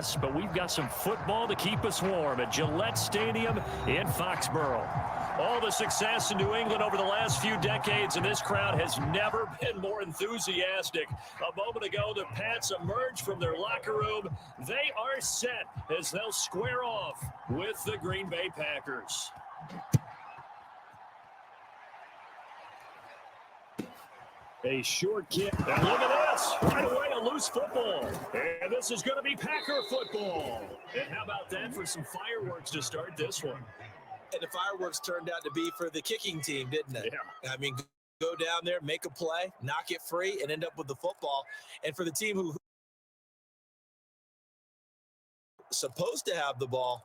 us, but we've got some football to keep us warm at Gillette Stadium in Foxborough. All the success in New England over the last few decades, and this crowd has never been more enthusiastic. A moment ago, the Pats emerged from their locker room. They are set as they'll square off with the Green Bay Packers. A short kick. And look at this. Right away, a loose football. And this is going to be Packer football. And how about that for some fireworks to start this one? And the fireworks turned out to be for the kicking team, didn't it? Yeah. I mean, go down there, make a play, knock it free, and end up with the football. And for the team who supposed to have the ball,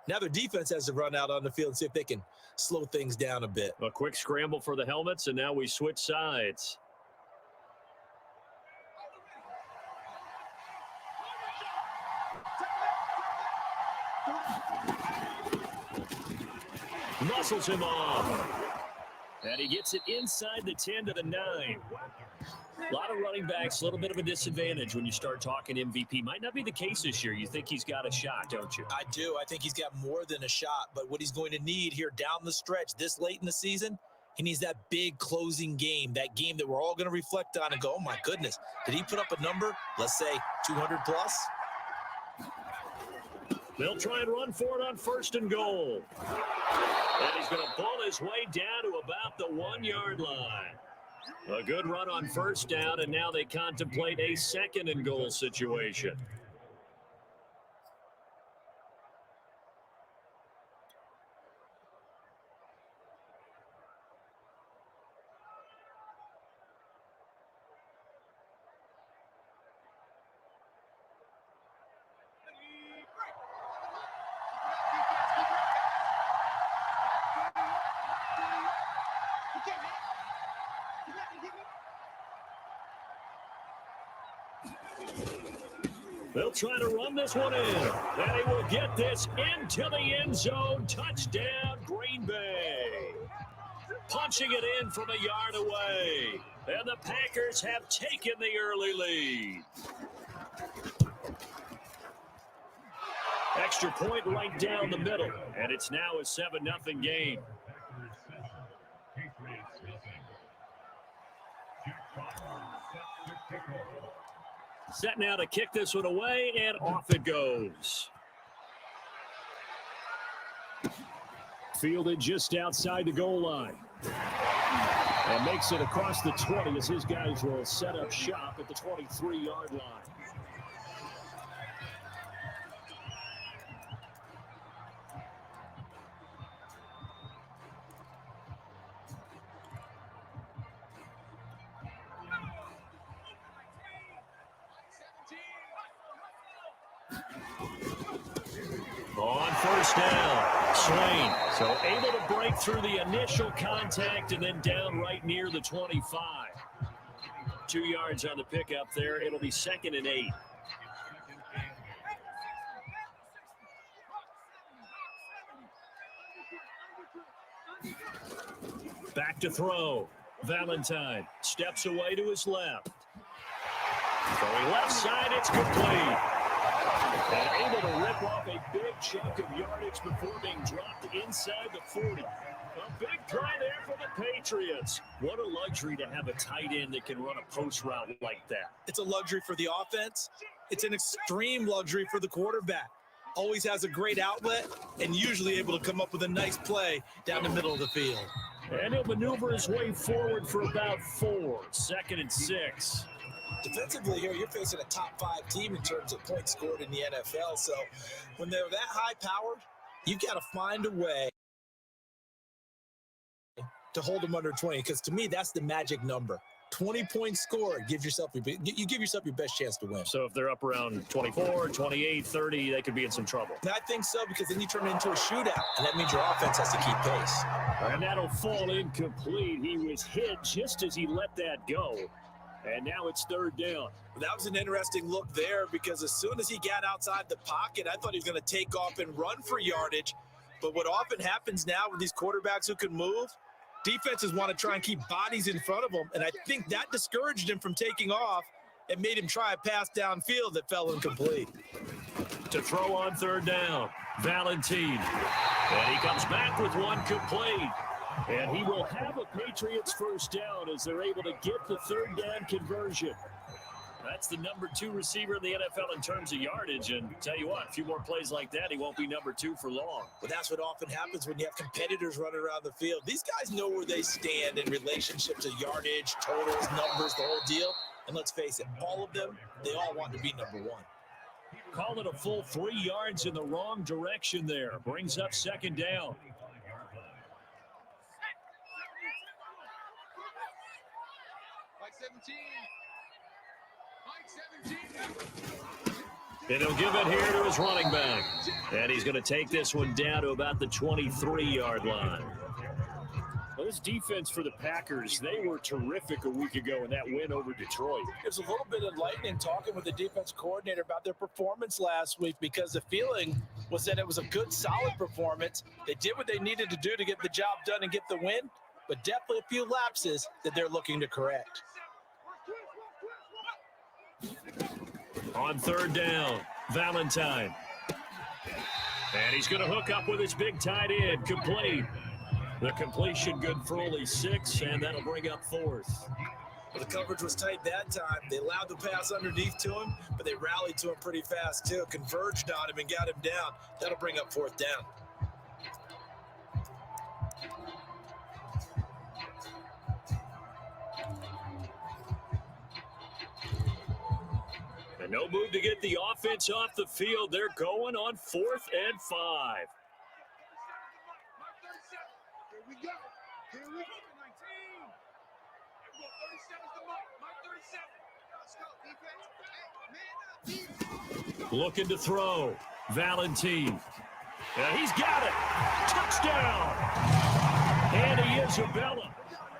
now their defense has to run out on the field and see if they can slow things down a bit. A quick scramble for the helmets, and now we switch sides. Muscles him off. And he gets it inside the 10 to the 9. A lot of running backs, a little bit of a disadvantage when you start talking MVP. Might not be the case this year. You think he's got a shot, don't you? I do. I think he's got more than a shot. But what he's going to need here down the stretch this late in the season, he needs that big closing game, that game that we're all going to reflect on and go, oh, my goodness, did he put up a number, let's say 200 plus? They'll try and run for it on 1st and goal. And he's going to pull his way down to about the 1-yard line. A good run on 1st down, and now they contemplate a 2nd and goal situation. They'll try to run this one in. And he will get this into the end zone. Touchdown, Green Bay. Punching it in from a yard away. And the Packers have taken the early lead. Extra point right down the middle. And it's now a 7-0 game. Set now to kick this one away, and off it goes. Fielded just outside the goal line. And makes it across the 20 as his guys will set up shop at the 23-yard line. On 1st down, Swain. So able to break through the initial contact and then down right near the 25. 2 yards on the pickup there. It'll be 2nd and 8. Back to throw. Valentine steps away to his left. Going left side, it's complete. And able to rip off a big chunk of yardage before being dropped inside the 40. A big play there for the Patriots. What a luxury to have a tight end that can run a post route like that. It's a luxury for the offense. It's an extreme luxury for the quarterback. Always has a great outlet and usually able to come up with a nice play down the middle of the field. And he'll maneuver his way forward for about 4. 2nd and 6. Defensively here, you're facing a top 5 team in terms of points scored in the NFL. So when they're that high-powered, you've got to find a way to hold them under 20. Because to me, that's the magic number. 20 points scored, you give yourself your best chance to win. So if they're up around 24, 28, 30, they could be in some trouble. And I think so, because then you turn it into a shootout, and that means your offense has to keep pace. And that'll fall incomplete. He was hit just as he let that go. And now it's 3rd down. That was an interesting look there, because as soon as he got outside the pocket, I thought he was going to take off and run for yardage. But what often happens now with these quarterbacks who can move, defenses want to try and keep bodies in front of them, and I think that discouraged him from taking off and made him try a pass downfield that fell incomplete. to throw on third down. Valentine. And he comes back with one complete. And he will have a Patriots first down as they're able to get the third down conversion. That's the number 2 receiver in the NFL in terms of yardage. And tell you what, a few more plays like that, he won't be number 2 for long. Well, that's what often happens when you have competitors running around the field. These guys know where they stand in relationship to yardage, totals, numbers, the whole deal. And let's face it, all of them, they all want to be number 1. Call it a full 3 yards in the wrong direction there. Brings up second down. And he'll give it here to his running back. And he's going to take this one down to about the 23-yard line. Well, this defense for the Packers, they were terrific a week ago in that win over Detroit. There's a little bit of lightning talking with the defense coordinator about their performance last week because the feeling was that it was a good, solid performance. They did what they needed to do to get the job done and get the win, but definitely a few lapses that they're looking to correct. On third down, Valentine. And he's going to hook up with his big tight end, complete. The completion good for only 6, and that'll bring up 4th. Well, the coverage was tight that time. They allowed the pass underneath to him, but they rallied to him pretty fast, too. Converged on him and got him down. That'll bring up 4th down. And no move to get the offense off the field. They're going on 4th and 5. Here we go. Here we go. 19. Let's go, defense. Hey, man up. Looking to throw. Valentine. He's got it. Touchdown. And he is Isabella.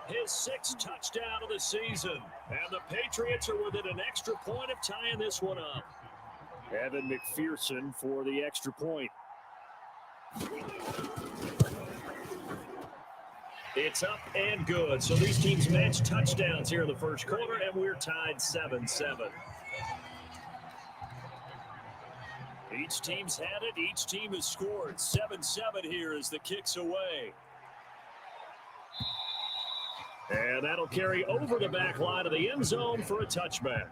His 6th touchdown of the season. And the Patriots are within an extra point of tying this one up. Evan McPherson for the extra point. It's up and good. So these teams match touchdowns here in the first quarter, and we're tied 7-7. Each team's had it. Each team has scored. 7-7 here as the kick's away. And that'll carry over the back line of the end zone for a touchback.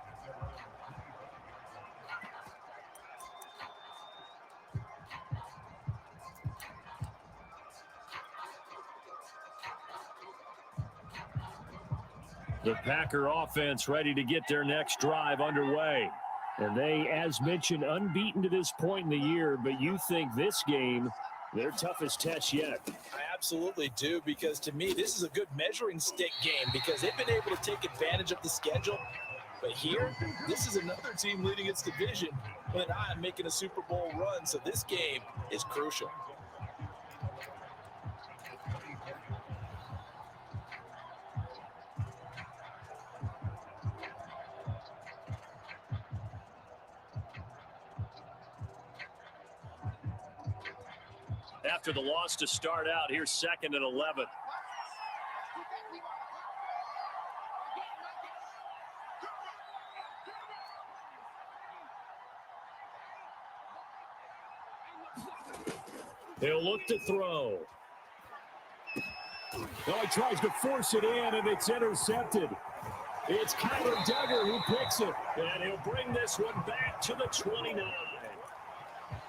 The Packer offense ready to get their next drive underway. And they, as mentioned, unbeaten to this point in the year, but you think this game, their toughest test yet. I absolutely do, because to me, this is a good measuring stick game because they've been able to take advantage of the schedule. But here, this is another team leading its division with an eye on making a Super Bowl run, so this game is crucial. After the loss to start out, here's 2nd and 11. He'll look to throw. Oh, he tries to force it in, and it's intercepted. It's Kyler Duggar who picks it, and he'll bring this one back to the 29.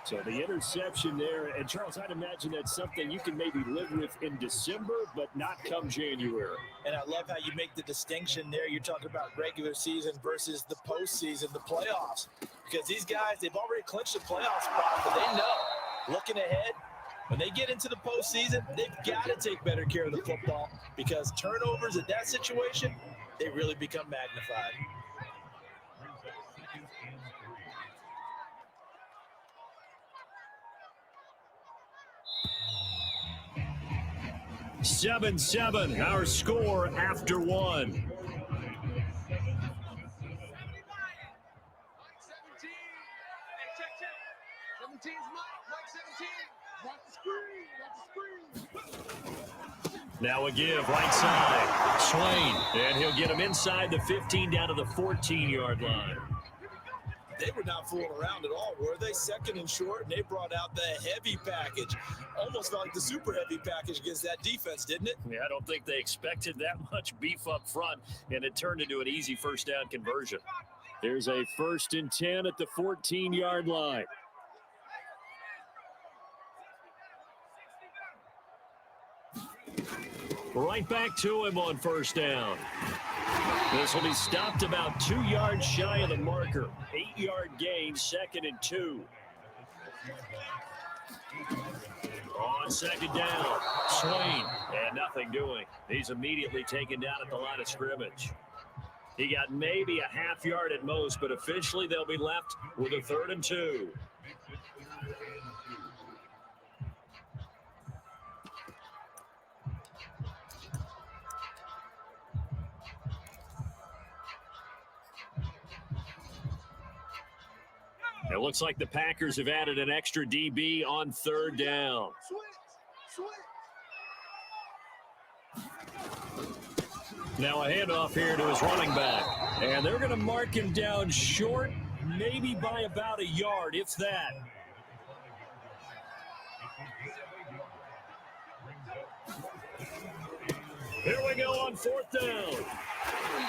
So the interception there, and Charles, I'd imagine that's something you can maybe live with in December, but not come January. And I love how you make the distinction there. You're talking about regular season versus the postseason, the playoffs. Because these guys, they've already clinched the playoff spot, but they know, looking ahead, when they get into the postseason, they've got to take better care of the football because turnovers at that situation, they really become magnified. Seven, our score after one. 17. Hey, check. 17's Mike 17. Watch the screen. Now a give, right side. Swain, and he'll get him inside the 15 down to the 14-yard line. They were not fooling around at all, were they? Second and short, and they brought out the heavy package. Almost felt like the super heavy package against that defense, didn't it? Yeah, I don't think they expected that much beef up front, and it turned into an easy first down conversion. There's a 1st and 10 at the 14-yard line. Right back to him on first down. This will be stopped about 2 yards shy of the marker. 8-yard gain, 2nd and 2. On 2nd down, Swain, and nothing doing. He's immediately taken down at the line of scrimmage. He got maybe a half yard at most, but officially they'll be left with a 3rd and 2. It looks like the Packers have added an extra DB on 3rd down. Now a handoff here to his running back. And they're going to mark him down short, maybe by about a yard, if that. Here we go on 4th down.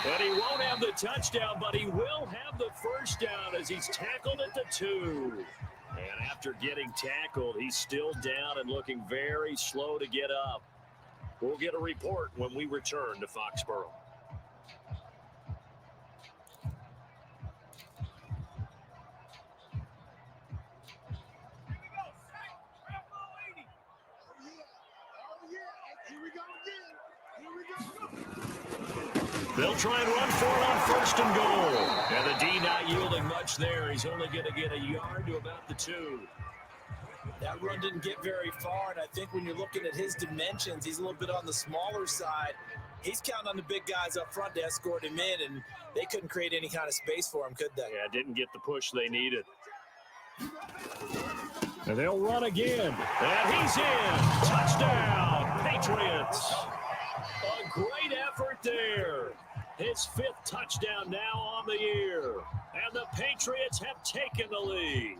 And he won't have the touchdown, but he will have the first down as he's tackled at the 2. And after getting tackled, he's still down and looking very slow to get up. We'll get a report when we return to Foxborough. They'll try and run for it on 1st and goal. And the D not yielding much there. He's only going to get a yard to about the 2. That run didn't get very far, and I think when you're looking at his dimensions, he's a little bit on the smaller side. He's counting on the big guys up front to escort him in, and they couldn't create any kind of space for him, could they? Yeah, didn't get the push they needed. And they'll run again. And he's in. Touchdown, Patriots. A great effort there. His 5th touchdown now on the year. And the Patriots have taken the lead.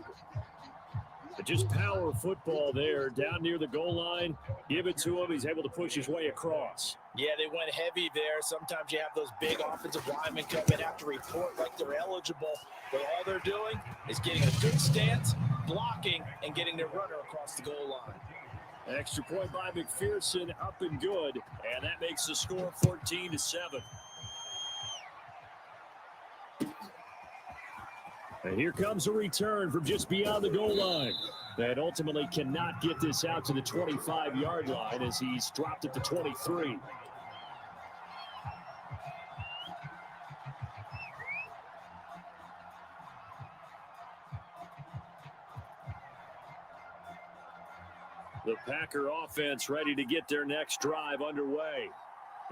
Just power football there, down near the goal line. Give it to him. He's able to push his way across. Yeah, they went heavy there. Sometimes you have those big offensive linemen come in, have to report like they're eligible. But all they're doing is getting a good stance, blocking, and getting their runner across the goal line. Extra point by McPherson, up and good. And that makes the score 14-7. And here comes a return from just beyond the goal line. That ultimately cannot get this out to the 25-yard line as he's dropped at the 23. The Packer offense ready to get their next drive underway.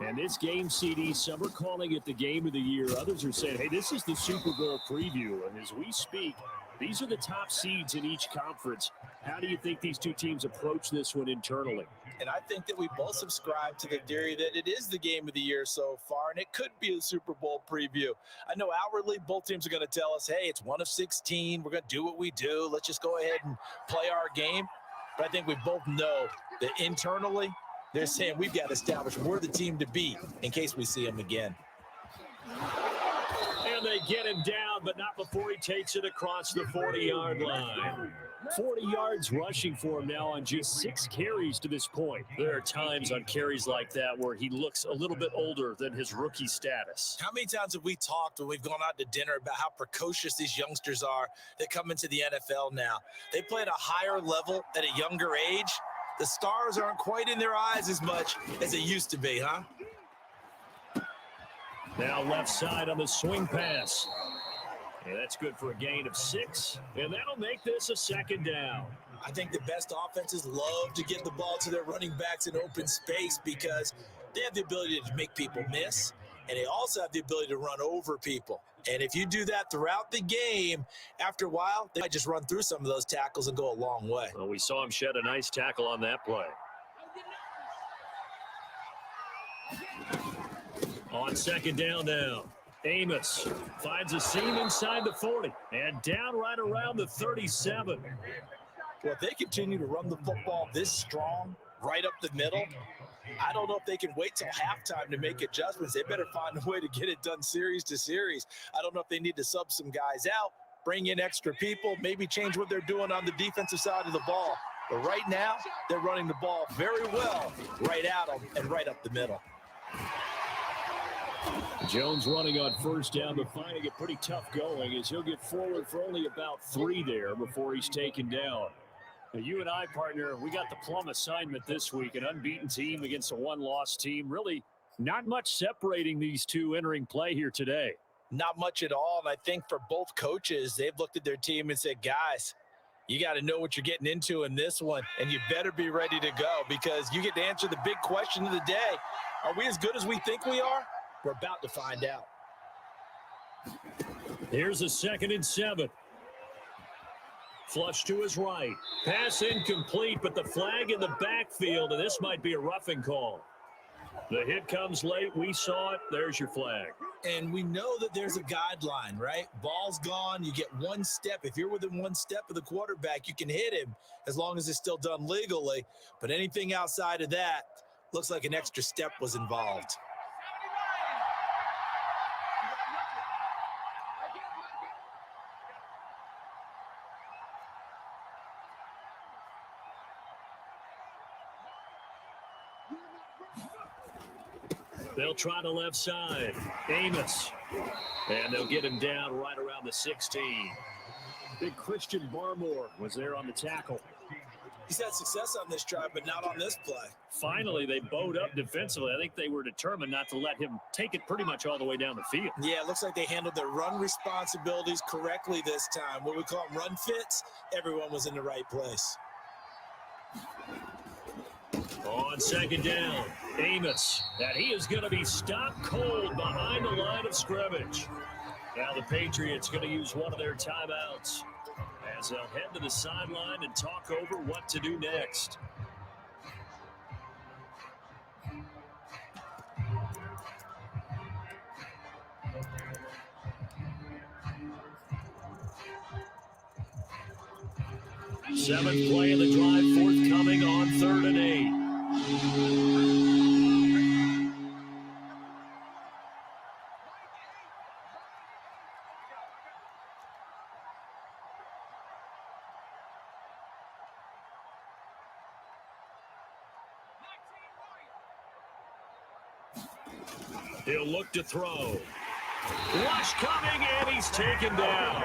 And this game, CD, some are calling it the game of the year. Others are saying, hey, this is the Super Bowl preview. And as we speak, these are the top seeds in each conference. How do you think these two teams approach this one internally? And I think that we both subscribe to the theory that it is the game of the year so far, and it could be a Super Bowl preview. I know outwardly both teams are going to tell us, hey, it's 1 of 16. We're going to do what we do. Let's just go ahead and play our game. But I think we both know that internally, they're saying we've got to establish we're the team to beat in case we see them again. And they get him down, but not before he takes it across the 40-yard line. 40 yards rushing for him now on just 6 carries to this point. There are times on carries like that where he looks a little bit older than his rookie status. How many times have we talked when we've gone out to dinner about how precocious these youngsters are that come into the NFL now? They play at a higher level at a younger age. The stars aren't quite in their eyes as much as they used to be, huh? Now left side on the swing pass. And that's good for a gain of 6. And that'll make this a 2nd down. I think the best offenses love to get the ball to their running backs in open space because they have the ability to make people miss, and they also have the ability to run over people. And if you do that throughout the game, after a while, they might just run through some of those tackles and go a long way. Well, we saw him shed a nice tackle on that play. On 2nd down now. Amos finds a seam inside the 40 and down right around the 37. Well, if they continue to run the football this strong, right up the middle, I don't know if they can wait till halftime to make adjustments. They better find a way to get it done series to series. I don't know if they need to sub some guys out, bring in extra people, maybe change what they're doing on the defensive side of the ball. But right now, they're running the ball very well right at them and right up the middle. Jones running on first down, but finding it pretty tough going as he'll get forward for only about 3 there before he's taken down. Now, you and I, partner, we got the plum assignment this week, an unbeaten team against a one-loss team. Really not much separating these two entering play here today. Not much at all, and I think for both coaches, they've looked at their team and said, guys, you got to know what you're getting into in this one, and you better be ready to go because you get to answer the big question of the day. Are we as good as we think we are? We're about to find out. Here's a 2nd and 7. Flush to his right. Pass incomplete, but the flag in the backfield, and this might be a roughing call. The hit comes late. We saw it. There's your flag. And we know that there's a guideline, right? Ball's gone. You get 1 step. If you're within 1 step of the quarterback, you can hit him as long as it's still done legally. But anything outside of that looks like an extra step was involved. They'll try the left side. Amos. And they'll get him down right around the 16. Big Christian Barmore was there on the tackle. He's had success on this drive, but not on this play. Finally, they bowed up defensively. I think they were determined not to let him take it pretty much all the way down the field. Yeah, it looks like they handled their run responsibilities correctly this time. What we call them run fits, everyone was in the right place. On 2nd down, Amos, and he is going to be stopped cold behind the line of scrimmage. Now the Patriots going to use one of their timeouts as they'll head to the sideline and talk over what to do next. Seventh play of the drive forthcoming on 3rd and 8. He'll look to throw. Rush coming, and he's taken down.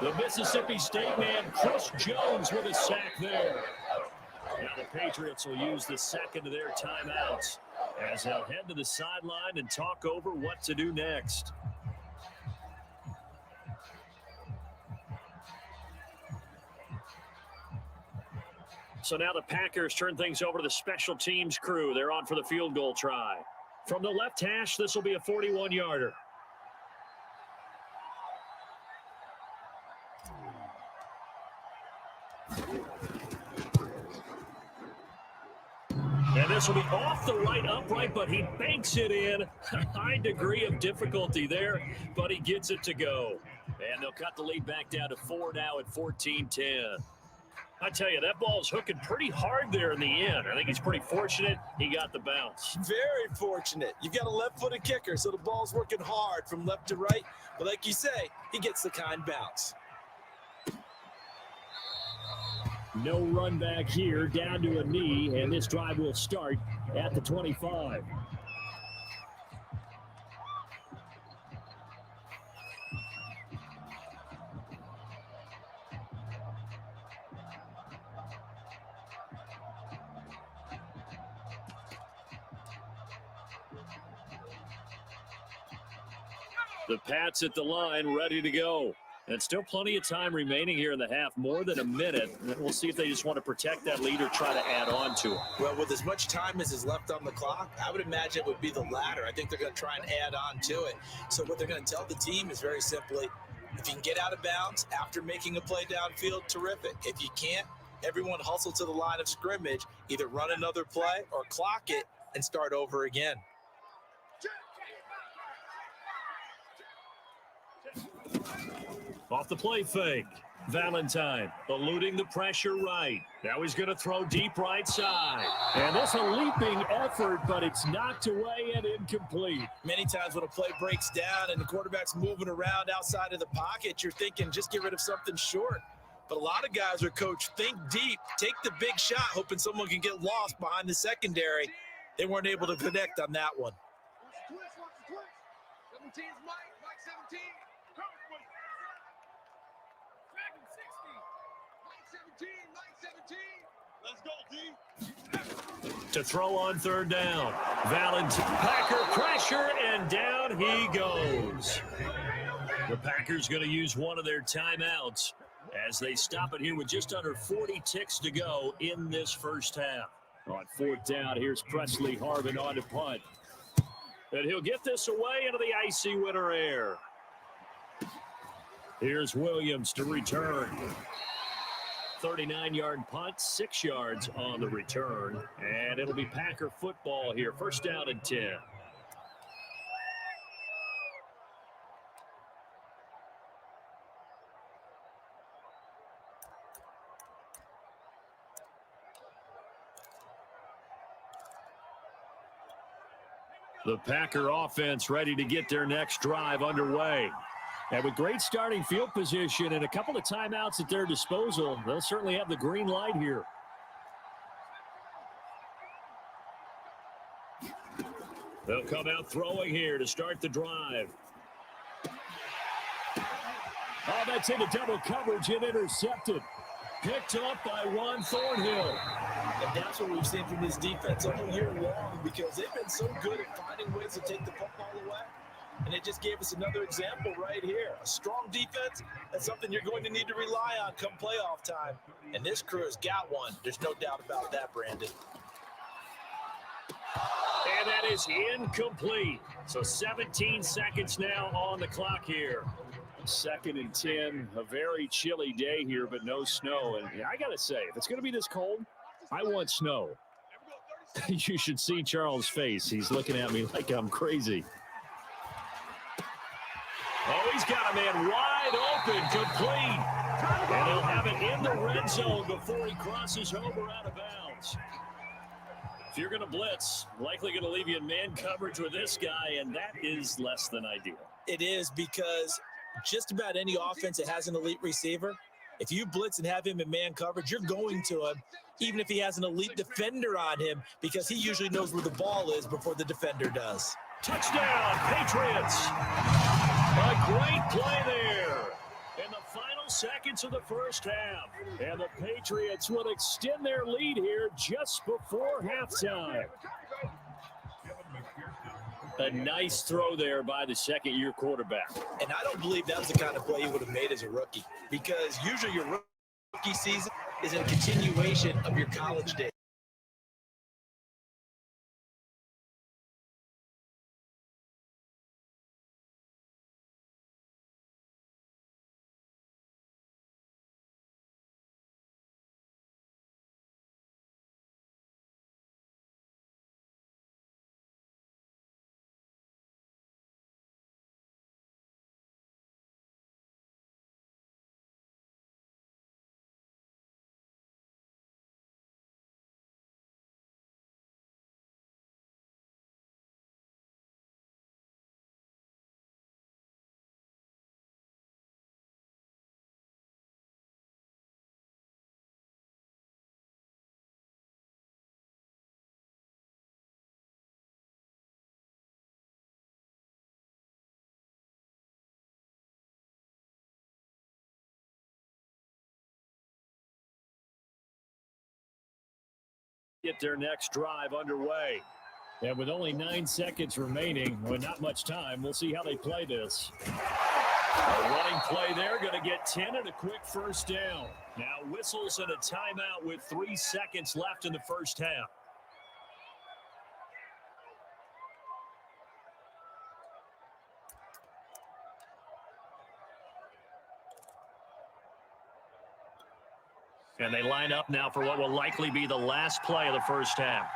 The Mississippi State man, Chris Jones, with a sack there. Now the Patriots will use the 2nd of their timeouts as they'll head to the sideline and talk over what to do next. So now the Packers turn things over to the special teams crew. They're on for the field goal try. From the left hash, this will be a 41-yarder. And this will be off the right upright, but he banks it in. A high degree of difficulty there, but he gets it to go. And they'll cut the lead back down to 4 now at 14-10. I tell you, that ball's hooking pretty hard there in the end. I think he's pretty fortunate he got the bounce. Very fortunate. You've got a left-footed kicker, so the ball's working hard from left to right. But like you say, he gets the kind bounce. No run back here, down to a knee, and this drive will start at the 25. The Pats at the line, ready to go. And still plenty of time remaining here in the half, more than a minute. We'll see if they just want to protect that lead or try to add on to it. Well, with as much time as is left on the clock, I would imagine it would be the latter. I think they're going to try and add on to it. So what they're going to tell the team is very simply, if you can get out of bounds after making a play downfield, terrific. If you can't, everyone hustle to the line of scrimmage, either run another play or clock it and start over again. Off the play fake. Valentine eluding the pressure right. Now he's going to throw deep right side. And this a leaping effort, but it's knocked away and incomplete. Many times when a play breaks down and the quarterback's moving around outside of the pocket, you're thinking just get rid of something short. But a lot of guys are coached, think deep, take the big shot, hoping someone can get lost behind the secondary. They weren't able to connect on that one. Watch the twist. 17's Mike 17. Mike 17. Let's go, D. To throw on third down. Valentine, Packer pressure, and down he goes. The Packers going to use one of their timeouts as they stop it here with just under 40 ticks to go in this first half. On fourth down, here's Presley Harvin on to punt. And he'll get this away into the icy winter air. Here's Williams to return. 39-yard punt, 6 yards on the return. And it'll be Packer football here. First down and 10. The Packer offense ready to get their next drive underway. And with great starting field position and a couple of timeouts at their disposal, they'll certainly have the green light here. They'll come out throwing here to start the drive. Oh, that's into double coverage and intercepted. Picked up by Juan Thornhill. And that's what we've seen from this defense all year long, because they've been so good at finding ways to take the football away. And it just gave us another example right here. A strong defense, that's something you're going to need to rely on come playoff time. And this crew has got one. There's no doubt about that, Brandon. And that is incomplete. So 17 seconds now on the clock here. 2nd and 10, a very chilly day here, but no snow. And I got to say, if it's going to be this cold, I want snow. You should see Charles' face. He's looking at me like I'm crazy. Oh, he's got a man wide open, complete. And he'll have it in the red zone before he crosses over out of bounds. If you're going to blitz, likely going to leave you in man coverage with this guy, and that is less than ideal. It is, because just about any offense that has an elite receiver, if you blitz and have him in man coverage, you're going to him, even if he has an elite defender on him, because he usually knows where the ball is before the defender does. Touchdown, Patriots. A great play there in the final seconds of the first half. And the Patriots will extend their lead here just before halftime. A nice throw there by the second-year quarterback. And I don't believe that was the kind of play he would have made as a rookie, because usually your rookie season is a continuation of your college days. Get their next drive underway. And with only 9 seconds remaining, well, not much time, we'll see how they play this. A running play there, going to get 10 and a quick first down. Now whistles and a timeout with 3 seconds left in the first half. And they line up now for what will likely be the last play of the first half.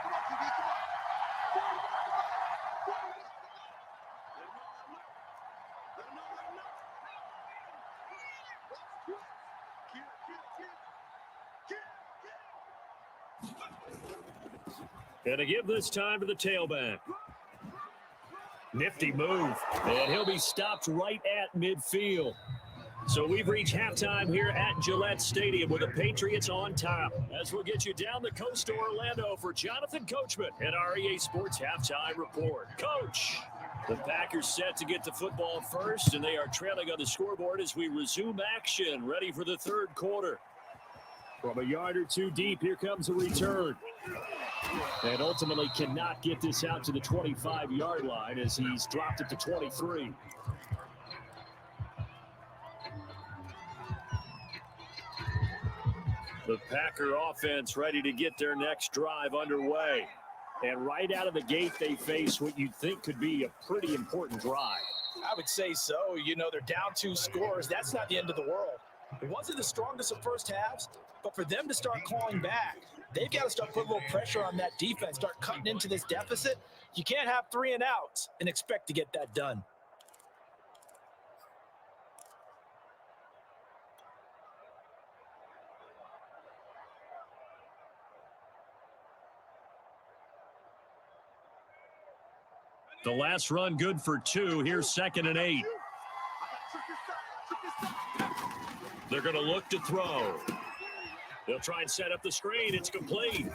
Gonna give this time to the tailback. Nifty move, and he'll be stopped right at midfield. So we've reached halftime here at Gillette Stadium with the Patriots on top. As we'll get you down the coast to Orlando for Jonathan Coachman and our EA Sports Halftime Report. Coach, the Packers set to get the football first, and they are trailing on the scoreboard as we resume action, ready for the third quarter. From a yard or two deep, here comes a return. And ultimately cannot get this out to the 25-yard line as he's dropped it to 23. The Packer offense ready to get their next drive underway. And right out of the gate, they face what you'd think could be a pretty important drive. I would say so. You know, they're down 2 scores. That's not the end of the world. It wasn't the strongest of first halves, but for them to start clawing back, they've got to start putting a little pressure on that defense, start cutting into this deficit. You can't have 3 and outs and expect to get that done. The last run good for 2. Here's 2nd and 8. They're going to look to throw. They'll try and set up the screen. It's complete.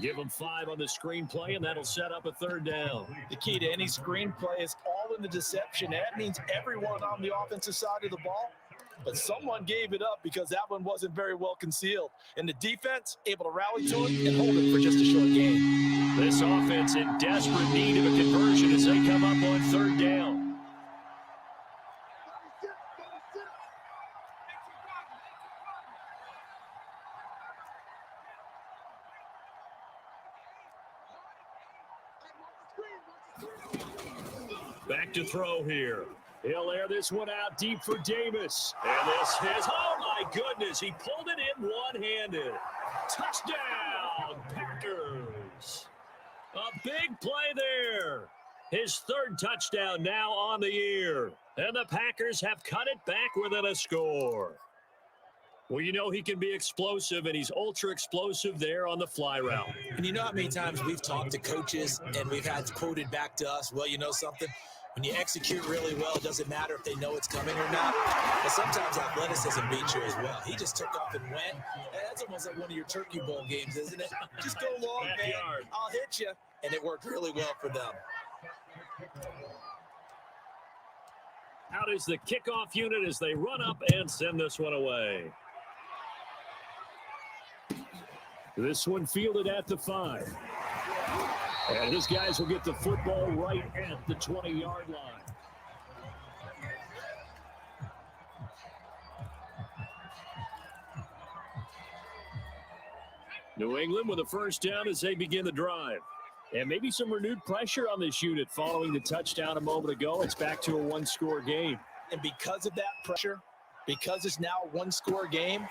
Give them 5 on the screenplay, and that'll set up a 3rd down. The key to any screenplay is all in the deception. That means everyone on the offensive side of the ball, but someone gave it up because that one wasn't very well concealed. And the defense able to rally to it and hold it for just a short game. This offense in desperate need of a conversion as they come up on 3rd down. Back to throw here. He'll air this one out deep for Davis. And this is, oh my goodness, he pulled it in one-handed. Touchdown, Packers. A big play there. His 3rd touchdown now on the year. And the Packers have cut it back within a score. Well, you know he can be explosive, and he's ultra explosive there on the fly route. And you know how many times we've talked to coaches and we've had quoted back to us, well, you know something? When you execute really well, it doesn't matter if they know it's coming or not. But sometimes athleticism beats you as well. He just took off and went. That's almost like one of your Turkey Bowl games, isn't it? Just go long, man. I'll hit you. And it worked really well for them. Out is the kickoff unit as they run up and send this one away. This one fielded at the 5. And his guys will get the football right at the 20-yard line. New England with a 1st down as they begin the drive. And maybe some renewed pressure on this unit following the touchdown a moment ago. It's back to a 1-score game. And because of that pressure, because it's now a 1-score game,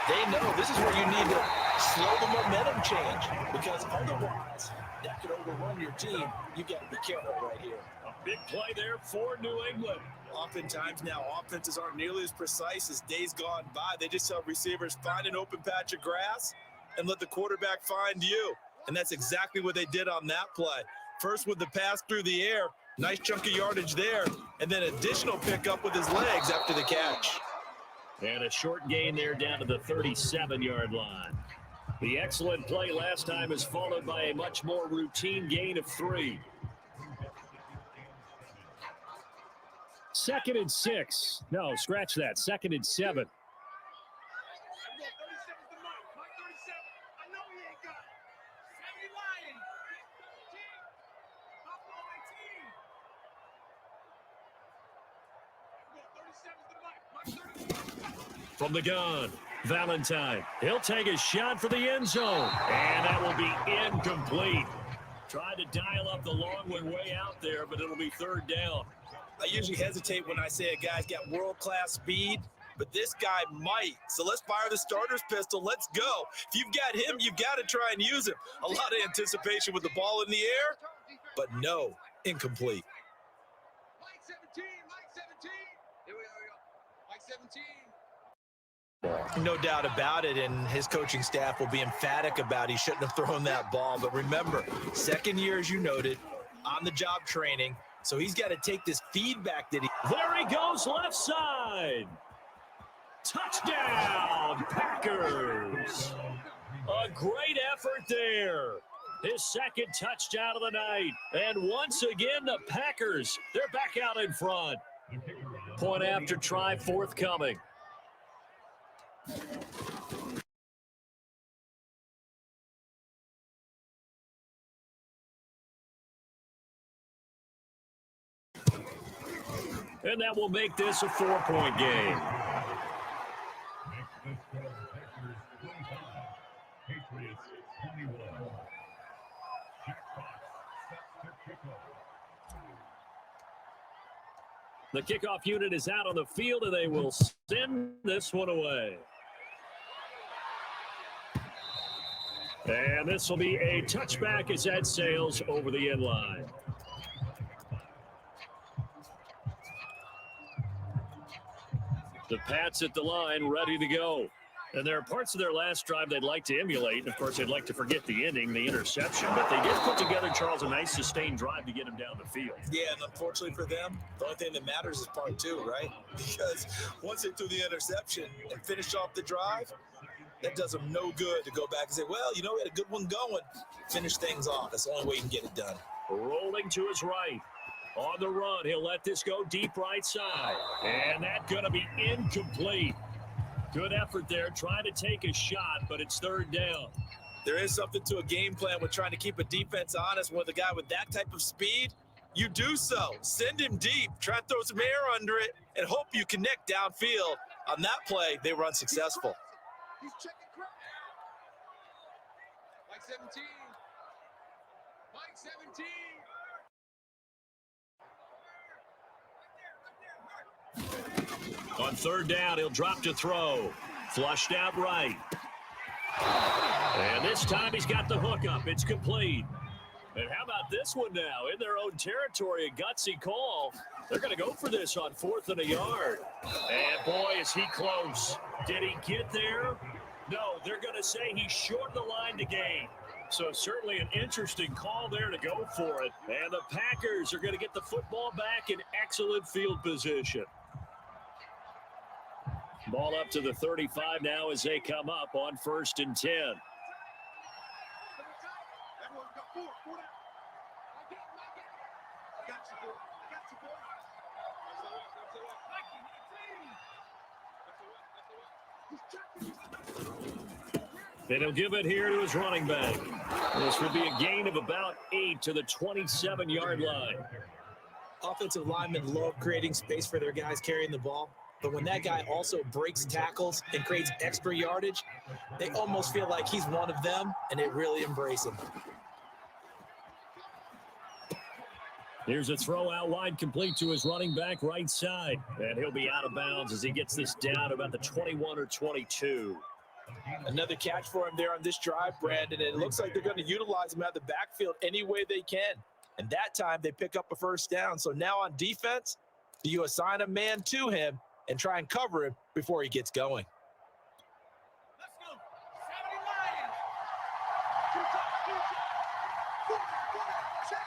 they know this is where you need to slow the momentum change. Because otherwise, that could overrun your team. You got to be careful right here. A big play there for New England. Oftentimes now, offenses aren't nearly as precise as days gone by. They just help receivers find an open patch of grass and let the quarterback find you. And that's exactly what they did on that play. First with the pass through the air, nice chunk of yardage there, and then additional pickup with his legs after the catch. And a short gain there down to the 37-yard line. The excellent play last time is followed by a much more routine gain of 3. 2nd and 6. No, scratch that. 2nd and 7. From the gun, Valentine. He'll take a shot for the end zone. And that will be incomplete. Tried to dial up the long way out there, but it'll be 3rd down. I usually hesitate when I say a guy's got world-class speed, but this guy might. So let's fire the starter's pistol. Let's go. If you've got him, you've got to try and use him. A lot of anticipation with the ball in the air, but no, incomplete. Mike 17, Mike 17. Here we go. Mike 17. No doubt about it, and his coaching staff will be emphatic about he shouldn't have thrown that ball. But remember, second year, as you noted, on-the-job training, so he's got to take this feedback that he... There he goes, left side. Touchdown, Packers. A great effort there. His second touchdown of the night. And once again, the Packers, they're back out in front. Point after try forthcoming. And that will make this a 4-point game. The kickoff unit is out on the field, and they will send this one away. And this will be a touchback as that sails over the end line. The Pats at the line, ready to go. And there are parts of their last drive they'd like to emulate. And, of course, they'd like to forget the ending, the interception. But they did put together, Charles, a nice sustained drive to get him down the field. Yeah, and unfortunately for them, the only thing that matters is part two, right? Because once they threw the interception and finished off the drive, that does them no good to go back and say, well, you know, we had a good one going. Finish things off. That's the only way you can get it done. Rolling to his right. On the run, he'll let this go deep right side. And that's going to be incomplete. Good effort there, trying to take a shot, but it's third down. There is something to a game plan with trying to keep a defense honest. With a guy with that type of speed, you do so. Send him deep, try to throw some air under it, and hope you connect downfield. On that play, they were unsuccessful. He's checking crowd. Mike 17. Mike 17. On third down, he'll drop to throw. Flushed out right. And this time he's got the hook up. It's complete. And how about this one now? In their own territory, a gutsy call. They're going to go for this on 4th and a yard. And boy, is he close. Did he get there? No, they're going to say he's short the line to gain. So certainly an interesting call there to go for it. And the Packers are going to get the football back in excellent field position. Ball up to the 35 now as they come up on 1st and 10. Everyone got four. Four down. I got you, boy. I got you, boy. And he'll give it here to his running back. This would be a gain of about 8 to the 27-yard line. Offensive linemen love creating space for their guys carrying the ball. But when that guy also breaks tackles and creates extra yardage, they almost feel like he's one of them, and they really embrace him. Here's a throw out wide, complete to his running back right side. And he'll be out of bounds as he gets this down about the 21 or 22. Another catch for him there on this drive, Brandon. And it looks like they're going to utilize him out of the backfield any way they can. And that time they pick up a first down. So now on defense, do you assign a man to him and try and cover him before he gets going? Let's go. 70 Lions. Check.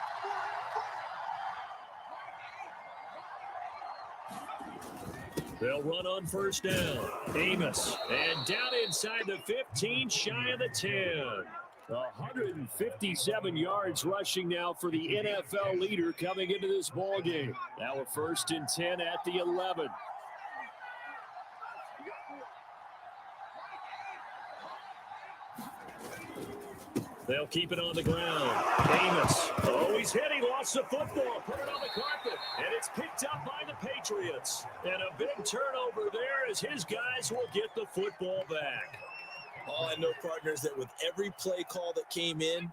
They'll run on first down. Amos. And down inside the 15, shy of the 10. 157 yards rushing now for the NFL leader coming into this ball game. Now a 1st and 10 at the 11. They'll keep it on the ground. Amos. Oh, he's hit. He lost the football. Put it on the carpet. And it's picked up by the Patriots. And a big turnover there as his guys will get the football back. All I know, partners, that with every play call that came in,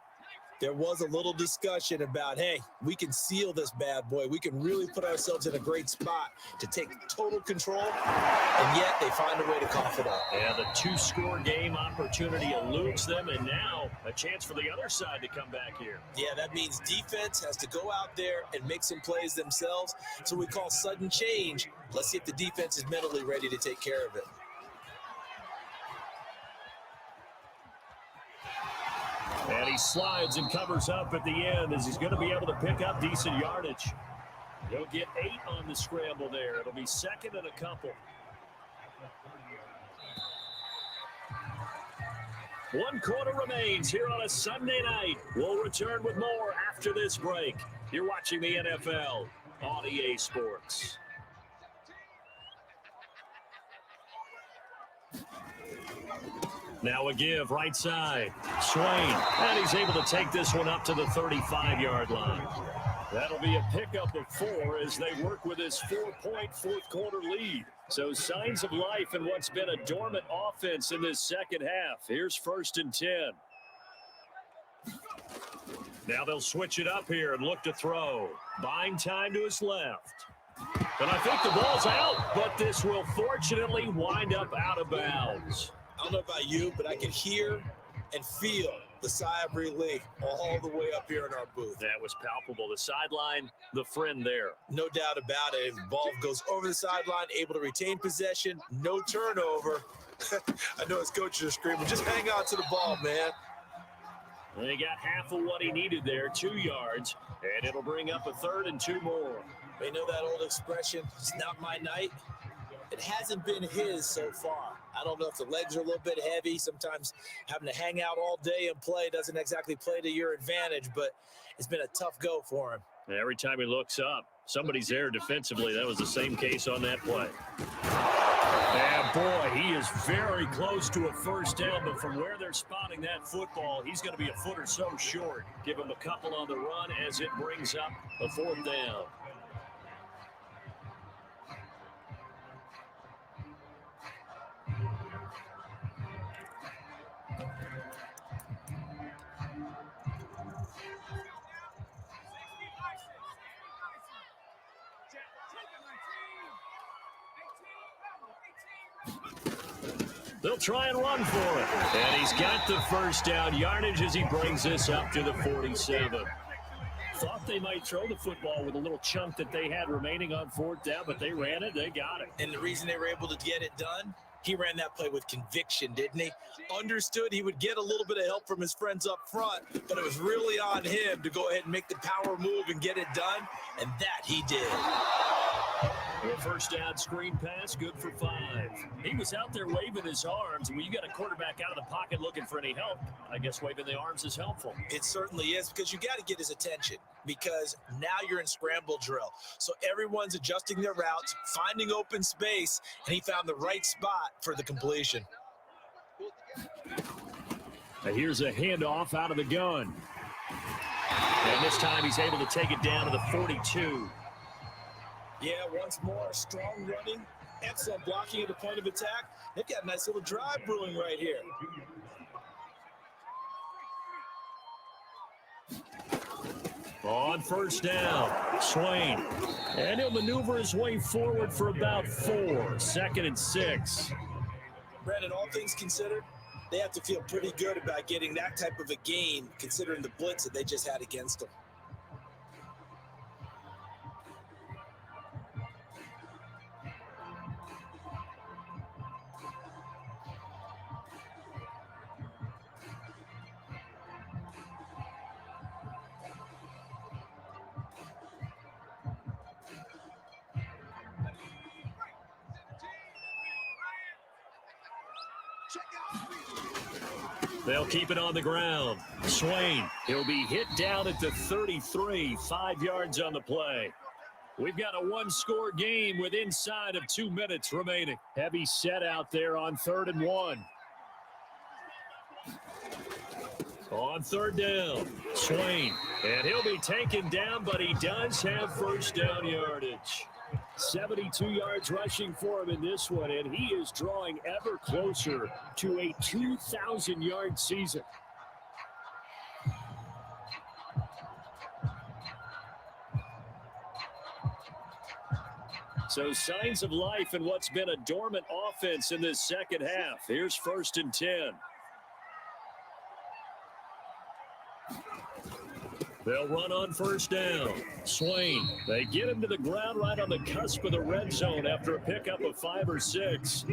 there was a little discussion about, hey, we can seal this bad boy. We can really put ourselves in a great spot to take total control, and yet they find a way to cough it up. And the 2-score game opportunity eludes them, and now a chance for the other side to come back here. Yeah, that means defense has to go out there and make some plays themselves. So we call sudden change. Let's see if the defense is mentally ready to take care of it. And he slides and covers up at the end as he's going to be able to pick up decent yardage. He'll get 8 on the scramble there. It'll be second and a couple. 1 quarter remains here on a Sunday night. We'll return with more after this break. You're watching the NFL on EA Sports. Now a give, right side. Swain, and he's able to take this one up to the 35-yard line. That'll be a pickup of 4 as they work with his 4-point fourth-quarter lead. So signs of life in what's been a dormant offense in this second half. Here's 1st and 10. Now they'll switch it up here and look to throw. Buying time to his left. And I think the ball's out, but this will fortunately wind up out of bounds. I don't know about you, but I can hear and feel the sigh of relief all the way up here in our booth. That was palpable. The sideline, the friend there. No doubt about it. If the ball goes over the sideline, able to retain possession, no turnover. I know his coaches are screaming, just hang on to the ball, man. And he got half of what he needed there, 2 yards, and it'll bring up a 3rd and 2 more. They know that old expression, it's not my night. It hasn't been his so far. I don't know if the legs are a little bit heavy. Sometimes having to hang out all day and play doesn't exactly play to your advantage, but it's been a tough go for him. Every time he looks up, somebody's there defensively. That was the same case on that play. And boy, he is very close to a first down, but from where they're spotting that football, he's going to be a foot or so short. Give him a couple on the run as it brings up a 4th down. They'll try and run for it. And he's got the first down yardage as he brings this up to the 47. Thought they might throw the football with a little chunk that they had remaining on 4th down, but they ran it, they got it. And the reason they were able to get it done, he ran that play with conviction, didn't he? Understood he would get a little bit of help from his friends up front, but it was really on him to go ahead and make the power move and get it done, and that he did. A first down screen pass, good for 5. He was out there waving his arms. When you got a quarterback out of the pocket looking for any help, I guess waving the arms is helpful. It certainly is, because you got to get his attention, because now you're in scramble drill. So everyone's adjusting their routes, finding open space, and he found the right spot for the completion. Now here's a handoff out of the gun. And this time he's able to take it down to the 42. Yeah, once more, strong running, excellent blocking at the point of attack. They've got a nice little drive brewing right here. On first down, Swain. And he'll maneuver his way forward for about 4. 2nd and 6. Brandon, all things considered, they have to feel pretty good about getting that type of a gain, considering the blitz that they just had against them. They'll keep it on the ground. Swain, he'll be hit down at the 33, 5 yards on the play. We've got a 1-score game with inside of 2 minutes remaining. Heavy set out there on 3rd and 1. On 3rd down, Swain, and he'll be taken down, but he does have first down yardage. 72 yards rushing for him in this one, and he is drawing ever closer to a 2,000-yard season. So signs of life in what's been a dormant offense in this second half. Here's 1st and 10. They'll run on first down. Swain, they get him to the ground right on the cusp of the red zone after a pickup of 5 or 6.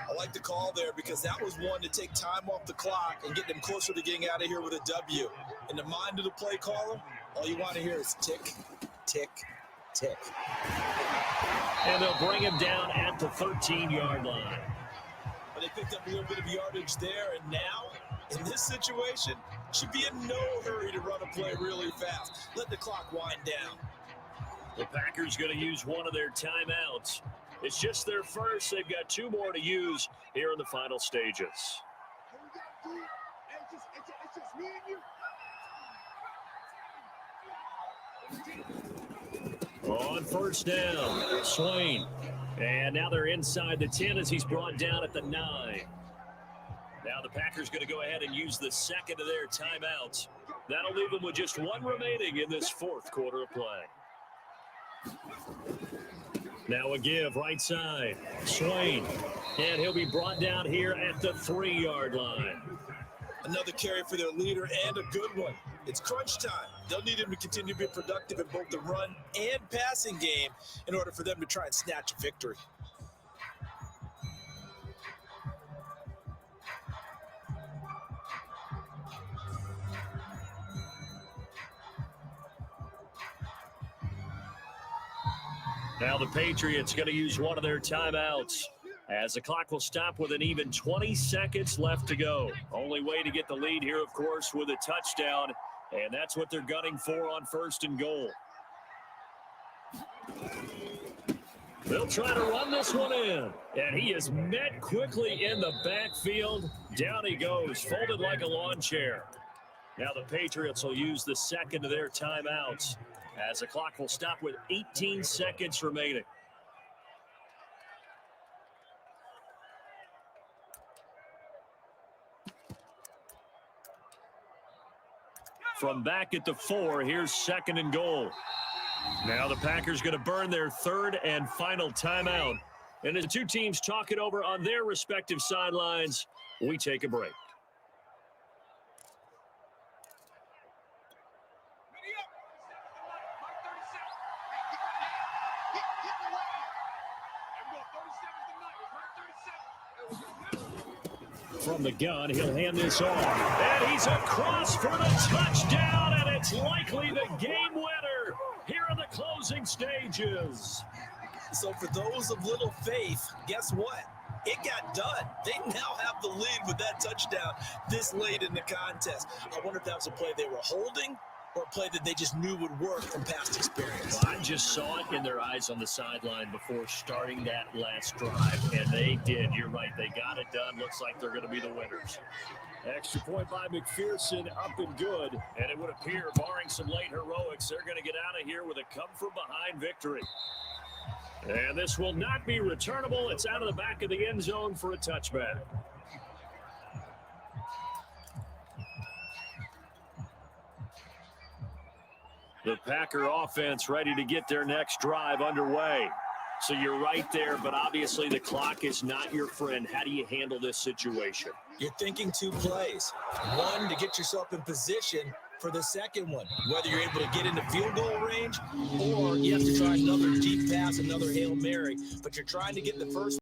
I like the call there because that was one to take time off the clock and get them closer to getting out of here with a W. In the mind of the play caller, all you want to hear is tick, tick, tick. And they'll bring him down at the 13-yard line. But they picked up a little bit of yardage there, and now, in this situation, should be in no hurry to run a play really fast. Let the clock wind down. The Packers going to use one of their timeouts. It's just their first. They've got 2 more to use here in the final stages. It's just me and you. On first down, Swain. And now they're inside the 10 as he's brought down at the 9. Now the Packers going to go ahead and use the second of their timeouts. That'll leave them with just 1 remaining in this 4th quarter of play. Now a give right side, Swain. And he'll be brought down here at the 3-yard line. Another carry for their leader and a good one. It's crunch time. They'll need him to continue to be productive in both the run and passing game in order for them to try and snatch a victory. Now the Patriots going to use one of their timeouts as the clock will stop with an even 20 seconds left to go. Only way to get the lead here, of course, with a touchdown, and that's what they're gunning for on 1st and goal. They'll try to run this one in, and he is met quickly in the backfield. Down he goes, folded like a lawn chair. Now the Patriots will use the second of their timeouts as the clock will stop with 18 seconds remaining. From back at the 4, here's 2nd and goal. Now the Packers going to burn their 3rd and final timeout. And as the 2 teams talk it over on their respective sidelines, we take a break. From the gun, he'll hand this off. And he's across for the touchdown, and it's likely the game winner here in the closing stages. So for those of little faith, guess what? It got done. They now have the lead with that touchdown this late in the contest. I wonder if that was a play they were holding or a play that they just knew would work from past experience. Well, I just saw it in their eyes on the sideline before starting that last drive, and they did. You're right. They got it done. Looks like they're going to be the winners. Extra point by McPherson, up and good. And it would appear, barring some late heroics, they're going to get out of here with a come-from-behind victory. And this will not be returnable. It's out of the back of the end zone for a touchback. The Packer offense ready to get their next drive underway. So you're right there, but obviously the clock is not your friend. How do you handle this situation? You're thinking 2 plays. One, to get yourself in position for the second one, whether you're able to get into field goal range or you have to try another deep pass, another Hail Mary, but you're trying to get the first